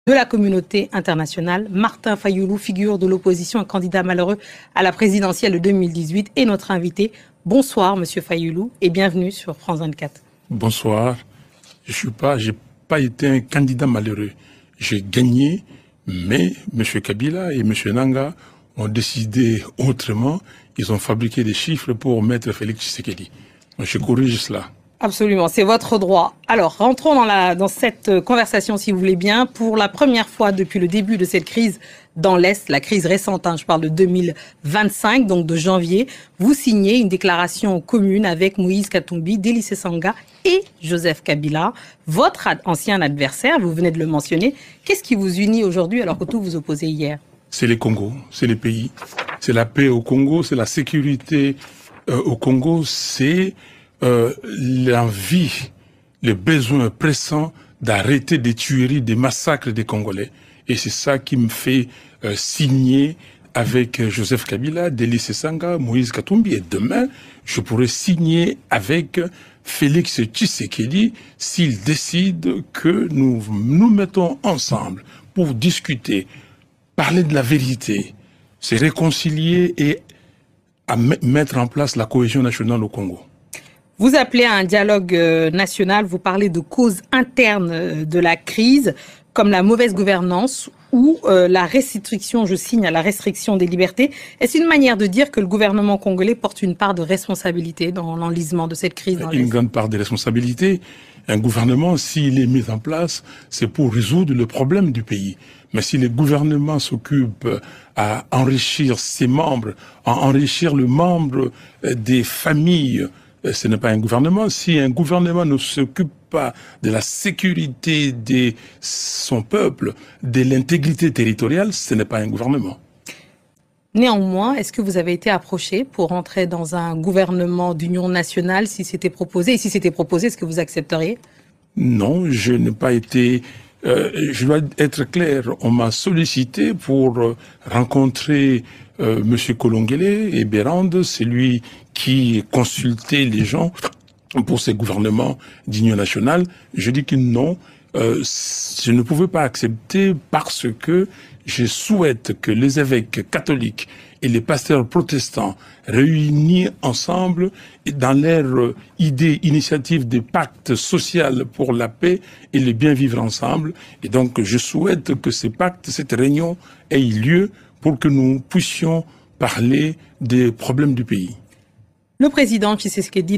de la communauté internationale. Martin Fayulu, figure de l'opposition, un candidat malheureux à la présidentielle de 2018, est notre invité. Bonsoir, Monsieur Fayulu, et bienvenue sur France 24. Bonsoir. J'ai pas été un candidat malheureux. J'ai gagné, mais M. Kabila et M. Nanga ont décidé autrement. Ils ont fabriqué des chiffres pour mettre Félix Tshisekedi. Je corrige cela. Absolument, c'est votre droit. Alors, rentrons dans cette conversation, si vous voulez bien. Pour la première fois depuis le début de cette crise dans l'Est, la crise récente, je parle de 2025, donc de janvier, vous signez une déclaration commune avec Moïse Katumbi, Dély Sesanga et Joseph Kabila, votre ancien adversaire, vous venez de le mentionner. Qu'est-ce qui vous unit aujourd'hui alors que tout vous opposait hier? C'est les Congos, c'est les pays. C'est la paix au Congo, c'est la sécurité au Congo, c'est l'envie, le besoin pressant d'arrêter des tueries, des massacres des Congolais. Et c'est ça qui me fait signer avec Joseph Kabila, Dély Sesanga, Moïse Katumbi. Et demain, je pourrais signer avec Félix Tshisekedi s'il décide que nous nous mettons ensemble pour discuter, parler de la vérité, se réconcilier et à mettre en place la cohésion nationale au Congo. Vous appelez à un dialogue national, vous parlez de causes internes de la crise, comme la mauvaise gouvernance ou la restriction, je signe à la restriction des libertés. Est-ce une manière de dire que le gouvernement congolais porte une part de responsabilité dans l'enlisement de cette crise dans Une grande part de responsabilité. Un gouvernement, s'il est mis en place, c'est pour résoudre le problème du pays. Mais si le gouvernement s'occupe à enrichir ses membres, à enrichir le membre des familles, ce n'est pas un gouvernement. Si un gouvernement ne s'occupe pas de la sécurité de son peuple, de l'intégrité territoriale, ce n'est pas un gouvernement. Néanmoins, est-ce que vous avez été approché pour entrer dans un gouvernement d'union nationale si c'était proposé? Et si c'était proposé, est-ce que vous accepteriez? Non, je n'ai pas été... je dois être clair, on m'a sollicité pour rencontrer M. Kolongele et Bérande, c'est lui qui consultait les gens pour ces gouvernements d'union nationale. Je dis que non, je ne pouvais pas accepter parce que je souhaite que les évêques catholiques et les pasteurs protestants réunis ensemble dans leur initiative de pacte social pour la paix et le bien vivre ensemble. Et donc, je souhaite que ces pactes, cette réunion ait lieu pour que nous puissions parler des problèmes du pays. Le président Tshisekedi